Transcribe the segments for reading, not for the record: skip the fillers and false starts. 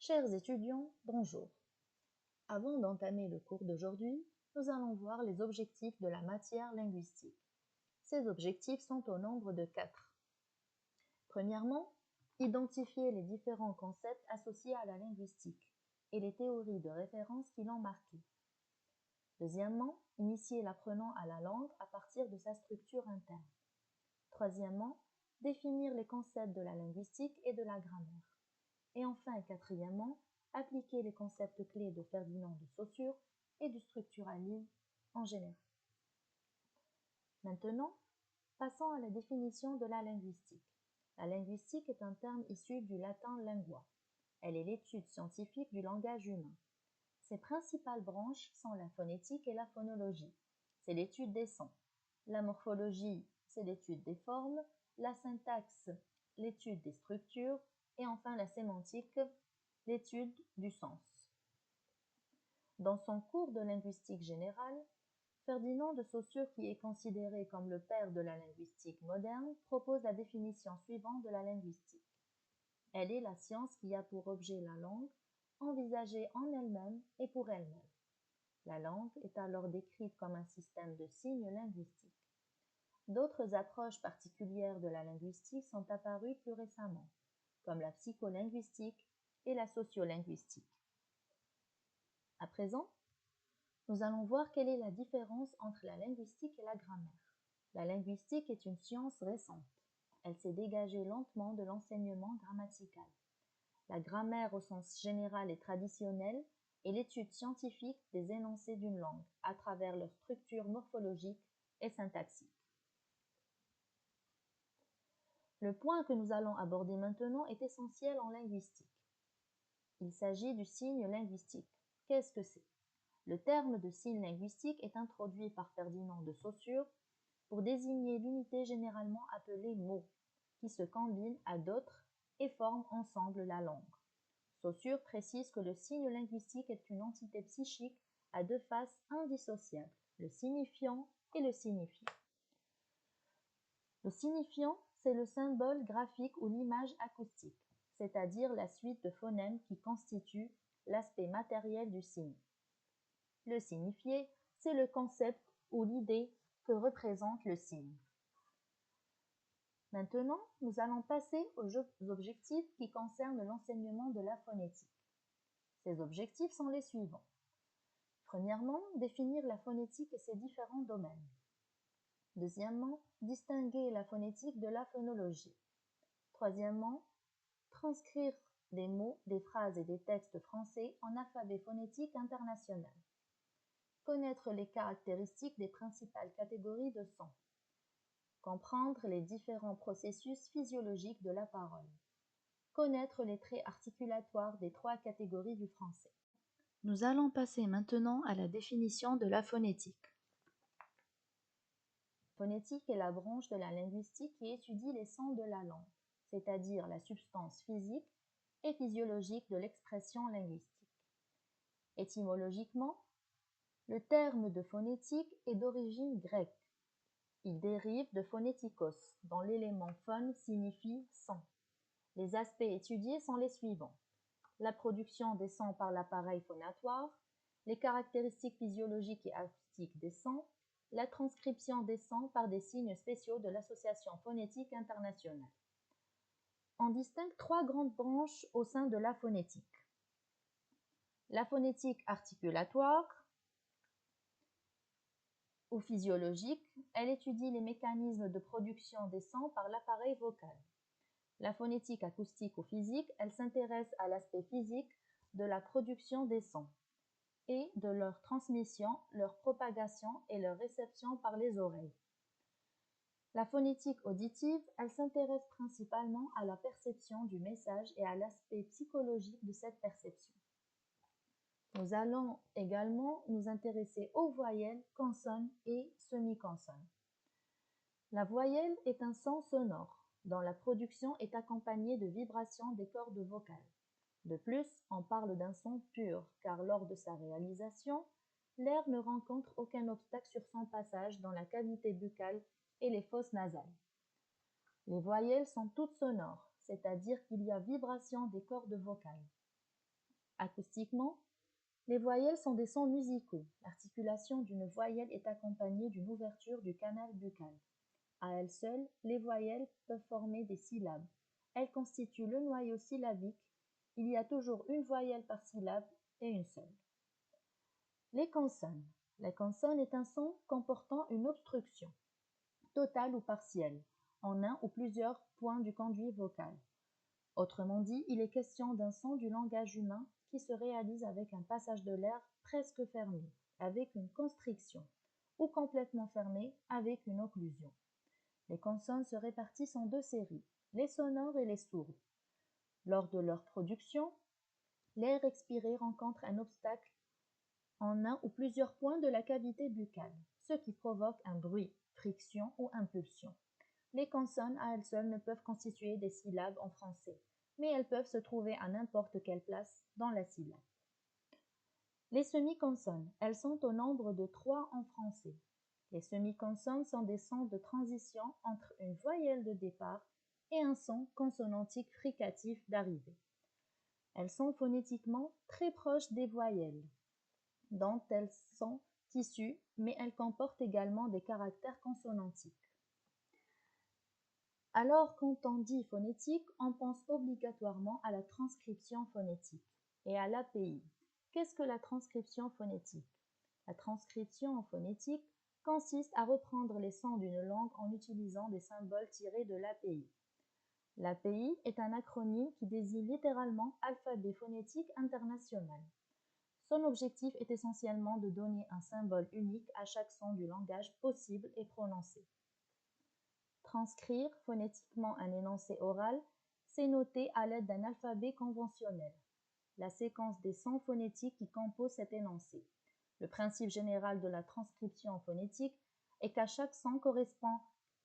Chers étudiants, bonjour. Avant d'entamer le cours d'aujourd'hui, nous allons voir les objectifs de la matière linguistique. Ces objectifs sont au nombre de 4. Premièrement, identifier les différents concepts associés à la linguistique et les théories de référence qui l'ont marqué. Deuxièmement, initier l'apprenant à la langue à partir de sa structure interne. Troisièmement, définir les concepts de la linguistique et de la grammaire. Et enfin, quatrièmement, appliquer les concepts clés de Ferdinand de Saussure et du structuralisme en général. Maintenant, passons à la définition de la linguistique. La linguistique est un terme issu du latin lingua. Elle est l'étude scientifique du langage humain. Ses principales branches sont la phonétique et la phonologie. C'est l'étude des sons. La morphologie, c'est l'étude des formes. La syntaxe, l'étude des structures. Et enfin la sémantique, l'étude du sens. Dans son cours de linguistique générale, Ferdinand de Saussure, qui est considéré comme le père de la linguistique moderne, propose la définition suivante de la linguistique. Elle est la science qui a pour objet la langue, envisagée en elle-même et pour elle-même. La langue est alors décrite comme un système de signes linguistiques. D'autres approches particulières de la linguistique sont apparues plus récemment, comme la psycholinguistique et la sociolinguistique. À présent, nous allons voir quelle est la différence entre la linguistique et la grammaire. La linguistique est une science récente. Elle s'est dégagée lentement de l'enseignement grammatical. La grammaire au sens général et traditionnel est l'étude scientifique des énoncés d'une langue à travers leur structure morphologique et syntaxique. Le point que nous allons aborder maintenant est essentiel en linguistique. Il s'agit du signe linguistique. Qu'est-ce que c'est ? Le terme de signe linguistique est introduit par Ferdinand de Saussure pour désigner l'unité généralement appelée mot, qui se combine à d'autres et forment ensemble la langue. Saussure précise que le signe linguistique est une entité psychique à deux faces indissociables, le signifiant et le signifié. Le signifiant, c'est le symbole graphique ou l'image acoustique, c'est-à-dire la suite de phonèmes qui constituent l'aspect matériel du signe. Le signifié, c'est le concept ou l'idée que représente le signe. Maintenant, nous allons passer aux objectifs qui concernent l'enseignement de la phonétique. Ces objectifs sont les suivants. Premièrement, définir la phonétique et ses différents domaines. Deuxièmement, distinguer la phonétique de la phonologie. Troisièmement, transcrire des mots, des phrases et des textes français en alphabet phonétique international. Connaître les caractéristiques des principales catégories de sons. Comprendre les différents processus physiologiques de la parole. Connaître les traits articulatoires des 3 catégories du français. Nous allons passer maintenant à la définition de la phonétique. La phonétique est la branche de la linguistique qui étudie les sons de la langue, c'est-à-dire la substance physique et physiologique de l'expression linguistique. Étymologiquement, le terme de phonétique est d'origine grecque. Il dérive de phonétikos, dont l'élément phon signifie son. Les aspects étudiés sont les suivants. La production des sons par l'appareil phonatoire, les caractéristiques physiologiques et acoustiques des sons, la transcription des sons par des signes spéciaux de l'Association phonétique internationale. On distingue 3 grandes branches au sein de la phonétique. La phonétique articulatoire ou physiologique, elle étudie les mécanismes de production des sons par l'appareil vocal. La phonétique acoustique ou physique, elle s'intéresse à l'aspect physique de la production des sons et de leur transmission, leur propagation et leur réception par les oreilles. La phonétique auditive, elle s'intéresse principalement à la perception du message et à l'aspect psychologique de cette perception. Nous allons également nous intéresser aux voyelles, consonnes et semi-consonnes. La voyelle est un son sonore, dont la production est accompagnée de vibrations des cordes vocales. De plus, on parle d'un son pur, car lors de sa réalisation, l'air ne rencontre aucun obstacle sur son passage dans la cavité buccale et les fosses nasales. Les voyelles sont toutes sonores, c'est-à-dire qu'il y a vibration des cordes vocales. Acoustiquement, les voyelles sont des sons musicaux. L'articulation d'une voyelle est accompagnée d'une ouverture du canal buccal. À elles seules, les voyelles peuvent former des syllabes. Elles constituent le noyau syllabique. Il y a toujours une voyelle par syllabe et une seule. Les consonnes. La consonne est un son comportant une obstruction, totale ou partielle, en un ou plusieurs points du conduit vocal. Autrement dit, il est question d'un son du langage humain qui se réalise avec un passage de l'air presque fermé, avec une constriction, ou complètement fermé, avec une occlusion. Les consonnes se répartissent en deux séries, les sonores et les sourdes. Lors de leur production, l'air expiré rencontre un obstacle en un ou plusieurs points de la cavité buccale, ce qui provoque un bruit, friction ou impulsion. Les consonnes à elles seules ne peuvent constituer des syllabes en français, mais elles peuvent se trouver à n'importe quelle place dans la syllabe. Les semi-consonnes, elles sont au nombre de 3 en français. Les semi-consonnes sont des sons de transition entre une voyelle de départ et un son consonantique fricatif d'arrivée. Elles sont phonétiquement très proches des voyelles, dont elles sont issues, mais elles comportent également des caractères consonantiques. Alors, quand on dit phonétique, on pense obligatoirement à la transcription phonétique et à l'API. Qu'est-ce que la transcription phonétique? La transcription phonétique consiste à reprendre les sons d'une langue en utilisant des symboles tirés de l'API. L'API est un acronyme qui désigne littéralement Alphabet phonétique international. Son objectif est essentiellement de donner un symbole unique à chaque son du langage possible et prononcé. Transcrire phonétiquement un énoncé oral, c'est noter à l'aide d'un alphabet conventionnel la séquence des sons phonétiques qui composent cet énoncé. Le principe général de la transcription phonétique est qu'à chaque son correspond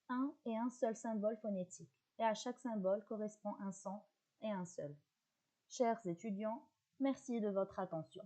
un et un seul symbole phonétique, et à chaque symbole correspond un son et un seul. Chers étudiants, merci de votre attention.